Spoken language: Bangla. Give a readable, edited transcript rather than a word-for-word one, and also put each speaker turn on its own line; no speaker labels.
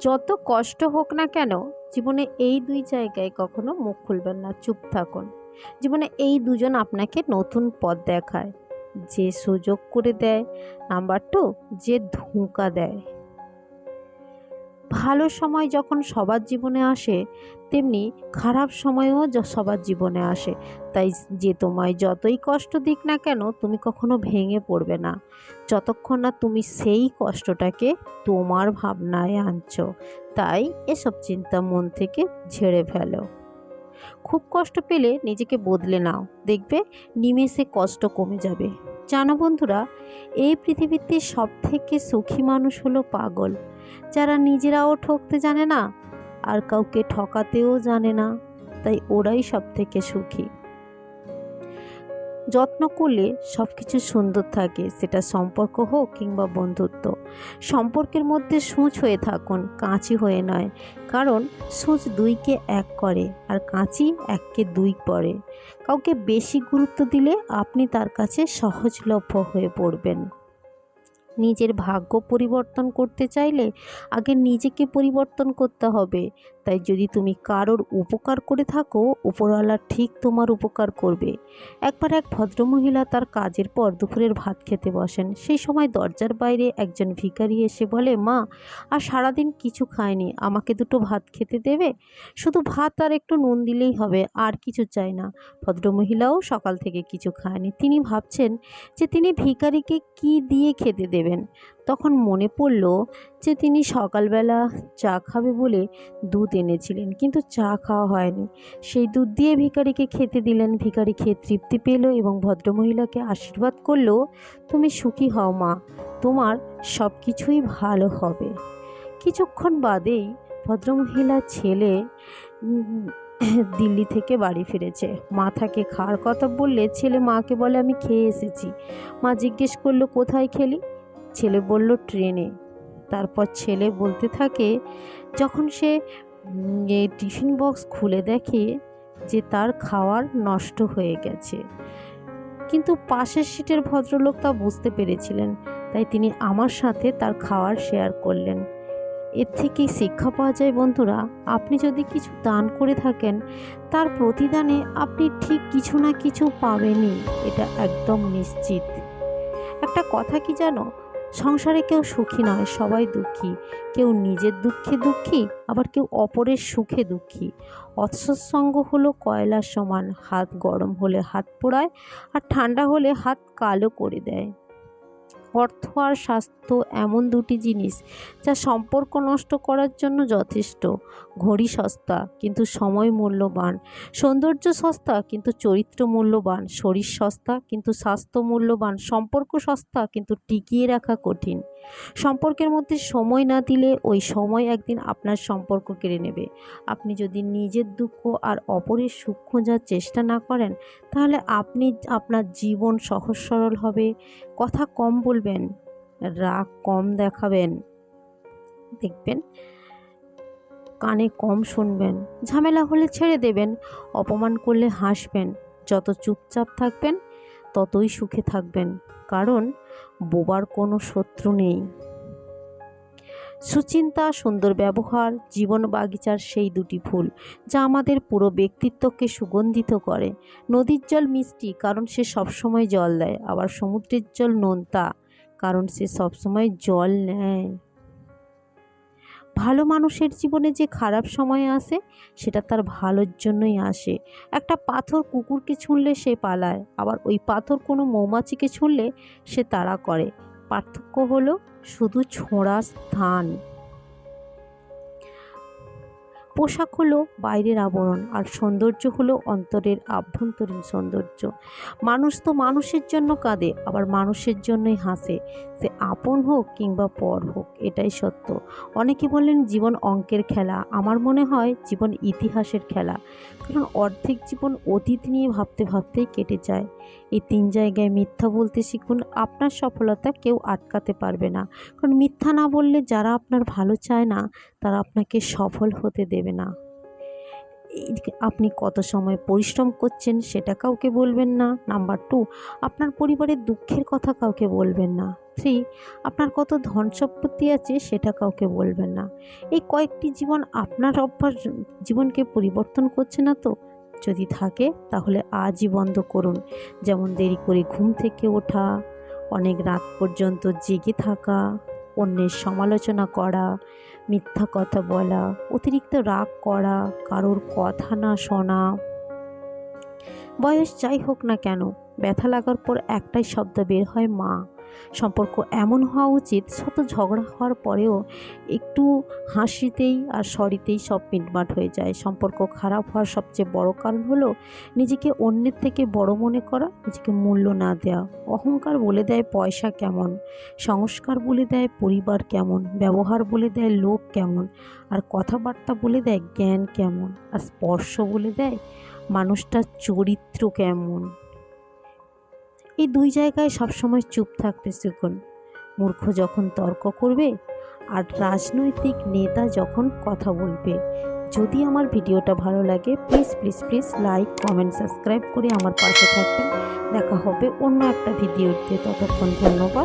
যত কষ্ট হোক না কেন, জীবনে এই দুই জায়গায় কখনো মুখ খুলবেন না, চুপ থাকুন। জীবনে এই দুজন আপনাকে নতুন পথ দেখায়, যে সুযোগ করে দেয়, নাম্বার টু যে ধোঁকা দেয়। ভালো সময় যখন সবার জীবনে আসে, তেমনি খারাপ সময়ও সবার জীবনে আসে। তাই যে তোমায় যতই কষ্ট দিক না কেন, তুমি কখনো ভেঙে পড়বে না, যতক্ষণ না তুমি সেই কষ্টটাকে তোমার ভাবনায় আনছো। তাই এসব চিন্তা মন থেকে ঝেড়ে ফেলো। খুব কষ্ট পেলে নিজেকে বদলে নাও, দেখবে নিমেষে কষ্ট কমে যাবে। জানো বন্ধুরা, এই পৃথিবীতে সব থেকে সুখী মানুষ হলো পাগল, যারা নিজেরাও ঠকতে জানে না আর কাউকে ঠকাতেও জানে না। তাই ওরাই সব থেকে সুখী। যত্ন করলে সব কিছু সুন্দর থাকে, সেটা সম্পর্ক হোক কিংবা বন্ধুত্ব। সম্পর্কের মধ্যে সূচ হয়ে থাকুন, কাঁচি হয়ে নয়, কারণ সূচ দুইকে এক করে আর কাঁচি এককে দুই করে। কাউকে বেশি গুরুত্ব দিলে আপনি তার কাছে সহজলভ্য হয়ে পড়বেন। নিজের ভাগ্য পরিবর্তন করতে চাইলে আগে নিজেকে পরিবর্তন করতে হবে। তাই যদি তুমি কারোর উপকার করে থাকো, উপরওয়ালা ঠিক তোমার উপকার করবে। একবার এক ভদ্রমহিলা তার কাজের পর দুপুরের ভাত খেতে বসেন। সেই সময় দরজার বাইরে একজন ভিখারি এসে বলে, মা, আর সারাদিন কিছু খায়নি, আমাকে দুটো ভাত খেতে দেবে? শুধু ভাত আর একটু নুন দিলেই হবে, আর কিছু চাই না। ভদ্রমহিলাও সকাল থেকে কিছু খায়নি। তিনি ভাবছেন যে তিনি ভিখারিকে কি দিয়ে খেতে দেবেন। তখন মনে পড়ল যে তিনি সকালবেলা চা খাবে বলে দুধ এনেছিলেন, কিন্তু চা খাওয়া হয়নি। সেই দুধ দিয়ে ভিখারিকে খেতে দিলেন। ভিখারি খেয়ে তৃপ্তি পেল এবং ভদ্রমহিলাকে আশীর্বাদ করলো, তুমি সুখী হও মা, তোমার সব কিছুই ভালো হবে। কিছুক্ষণ বাদেই ভদ্রমহিলার ছেলে দিল্লি থেকে বাড়ি ফিরেছে। মা তাকে খাওয়ার কথা বললে ছেলে মাকে বলে, আমি খেয়ে এসেছি। মা জিজ্ঞেস করলো, কোথায় খেলি? ছেলে বলল, ট্রেনে। তারপর ছেলে বলতে থাকে, যখন সে এই টিফিন বক্স খুলে দেখে যে তার খাওয়ার নষ্ট হয়ে গেছে। কিন্তু পাশের সিটের ভদ্রলোক তা বুঝতে পেরেছিলেন, তাই তিনি আমার সাথে তার খাওয়ার শেয়ার করলেন। এর থেকেই শিক্ষা পাওয়া যায় বন্ধুরা, আপনি যদি কিছু দান করে থাকেন, তার প্রতিদানে আপনি ঠিক কিছু না কিছু পাবেনই, এটা একদম নিশ্চিত। একটা কথা কি জানো, সংসারে কেউ সুখী নয়, সবাই দুঃখী। কেউ নিজের দুঃখে দুঃখী, আবার কেউ অপরের সুখে দুঃখী। অসৎসঙ্গ হলো কয়লার সমান, হাত গরম হলে হাত পোড়ায় আর ঠান্ডা হলে হাত কালো করে দেয়। অর্থ আর স্বাস্থ্য এমন দুটি জিনিস যা সম্পর্ক নষ্ট করার জন্য যথেষ্ট। ঘড়ি সস্তা কিন্তু সময় মূল্যবান, সৌন্দর্য সস্তা কিন্তু চরিত্র মূল্যবান, শরীর সস্তা কিন্তু স্বাস্থ্য মূল্যবান, সম্পর্ক সস্তা কিন্তু টিকিয়ে রাখা কঠিন। সম্পর্কের মধ্যে সময় না দিলে ওই সময় একদিন আপনার সম্পর্ক কেড়ে নেবে। আপনি যদি নিজের দুঃখ আর অপরের সুখ খোঁজার চেষ্টা না করেন, তাহলে আপনার জীবন সহজ সরল হবে। কথা কম বলবেন, রাগ কম দেখাবেন, দেখবেন কানে কম শুনবেন, ঝামেলা হলে ছেড়ে দেবেন, অপমান করলে হাসবেন। যত চুপচাপ থাকবেন ততই সুখে থাকবেন, কারণ বোবার কোনো শত্রু নেই। সুচিন্তা, সুন্দর ব্যবহার, জীবন বাগিচার সেই দুটি ফুল যা আমাদের পুরো ব্যক্তিত্বকে সুগন্ধিত করে। নদীর জল মিষ্টি, কারণ সে সবসময় জল দেয়, আবার সমুদ্রের জল নোনতা, কারণ সে সবসময় জল নেয়। ভালো মানুষের জীবনে যে খারাপ সময় আসে, সেটা তার ভালোর জন্যই আসে। একটা পাথর কুকুরকে ছুঁড়লে সে পালায়, আবার ওই পাথর কোনো মৌমাছিকে ছুঁড়লে সে তাড়া করে। পার্থক্য হলো শুধু ছোঁড়ার স্থান। পোশাক হলো বাইরের আবরণ, আর সৌন্দর্য হলো অন্তরের আভ্যন্তরীণ সৌন্দর্য। মানুষ তো মানুষের জন্য কাঁদে, আবার মানুষের জন্যই হাসে, সে আপন হোক কিংবা পর হোক, এটাই সত্য। অনেকে বলেন জীবন অঙ্কের খেলা, আমার মনে হয় জীবন ইতিহাসের খেলা। কারণ অর্ধেক জীবন অতীত নিয়ে ভাবতে ভাবতেই কেটে যায়। এই তিন জায়গায় মিথ্যা বলতে শিখুন, আপনার সফলতা কেউ আটকাতে পারবে না। কারণ মিথ্যা না বললে যারা আপনার ভালো চায় না, তারা আপনাকে সফল হতে দেবে না। আপনি কত সময় পরিশ্রম করছেন সেটা কাউকে বলবেন না। নাম্বার টু, আপনার পরিবারের দুঃখের কথা কাউকে বলবেন না। থ্রি, আপনার কত ধন সম্পত্তি আছে সেটা কাউকে বলবেন না। এই কয়েকটি জীবন আপনার অভ্যাস জীবনকে পরিবর্তন করছে না তো? যদি থাকে তাহলে আজই বন্ধ করুন। যেমন দেরি করে ঘুম থেকে ওঠা, অনেক রাত পর্যন্ত জেগে থাকা, অন্যের সমালোচনা করা, মিথ্যা কথা বলা, অতিরিক্ত রাগ করা, কারোর কথা না শোনা। বয়স যাই হোক না কেন, ব্যথা লাগার পর একটাই শব্দ বের হয়, মা। সম্পর্ক এমন হওয়া উচিত, শত ঝগড়া হওয়ার পরেও একটু হাসিতেই আর সরিতেই সব মিটমাট হয়ে যায়। সম্পর্ক খারাপ হওয়ার সবচেয়ে বড় কারণ হলো নিজেকে অন্যের থেকে বড় মনে করা, নিজেকে মূল্য না দেওয়া। অহংকার বলে দেয় পয়সা কেমন, সংস্কার বলে দেয় পরিবার কেমন, ব্যবহার বলে দেয় লোক কেমন, আর কথাবার্তা বলে দেয় জ্ঞান কেমন, আর স্পর্শ বলে দেয় মানুষটার চরিত্র কেমন। এই দুই জায়গায় সবসময় চুপ থাকতে শিখুন। মূর্খ যখন তর্ক করবে আর রাজনৈতিক নেতা যখন কথা বলবে। যদি আমার ভিডিওটা ভালো লাগে please please please like, comment, subscribe করে আমার পাশে থাকবেন। দেখা হবে অন্য একটা ভিডিওতে। ততক্ষণ ধন্যবাদ।